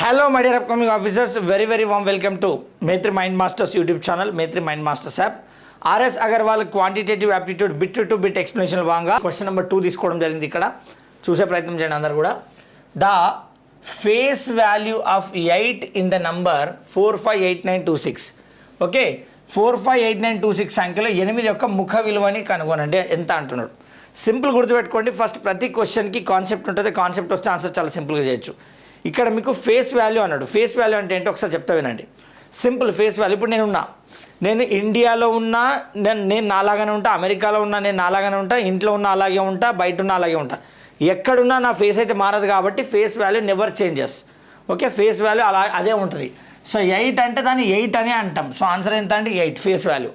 Hello my dear upcoming officers, very warm welcome to Maitri Mind Masters YouTube channel, Maitri Mind Masters app. RS Agarwal quantitative aptitude bit to bit explanation భాగంగా question number 2 తీసుకోవడం జరిగింది. ఇక్కడ చూసే ప్రయత్నం చేయండి అందరూ కూడా. The face value of 8 in the number 458926. Okay, 458926 సంఖ్యలో 8 యొక్క ముఖ విలువని కనుగొనండి ఎంత అంటున్నాడు. సింపుల్ గుర్తుపెట్టుకోండి, ఫస్ట్ ప్రతి క్వశ్చన్కి కాన్సెప్ట్ ఉంటుంది, కాన్సెప్ట్ వస్తే ఆన్సర్ చాలా సింపుల్గా చేయొచ్చు. ఇక్కడ మీకు ఫేస్ వాల్యూ అన్నాడు. ఫేస్ వాల్యూ అంటే ఏంటో ఒకసారి చెప్తా వినండి. Simple face value. ఇప్పుడు నేను ఇండియాలో ఉన్నా నేను నాలాగానే ఉంటా, అమెరికాలో ఉన్నా నేను నాలాగానే ఉంటా, ఇంట్లో ఉన్న అలాగే ఉంటా, బయట ఉన్న అలాగే ఉంటా. ఎక్కడున్నా నా ఫేస్ అయితే మారదు కాబట్టి face value never changes. Okay, face value అలా అదే ఉంటుంది. సో 8 అంటే దాన్ని 8 అనే అంటాం. సో ఆన్సర్ ఎంత అంటే 8 ఫేస్ వాల్యూ.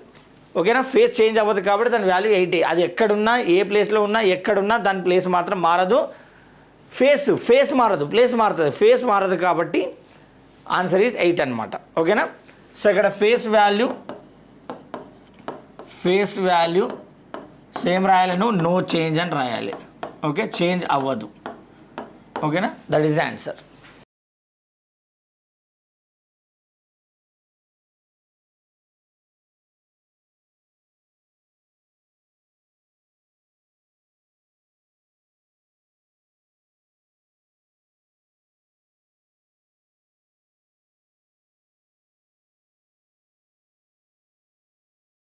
ఓకేనా, ఫేస్ చేంజ్ అవ్వదు కాబట్టి దాని వాల్యూ 8. అది ఎక్కడున్నా, ఏ ప్లేస్లో ఉన్నా, ఎక్కడున్నా దాని ప్లేస్ మాత్రం మారదు. ఫేస్ మారదు, ప్లేస్ మారుతుంది. ఫేస్ మారదు కాబట్టి ఆన్సర్ ఈజ్ 8 అనమాట. ఓకేనా, సో ఇక్కడ ఫేస్ వాల్యూ సేమ్ రాయాలి, నో చేంజ్ అని రాయాలి. ఓకే, చేంజ్ అవ్వదు. ఓకేనా, దట్ ఈస్ ద ఆన్సర్.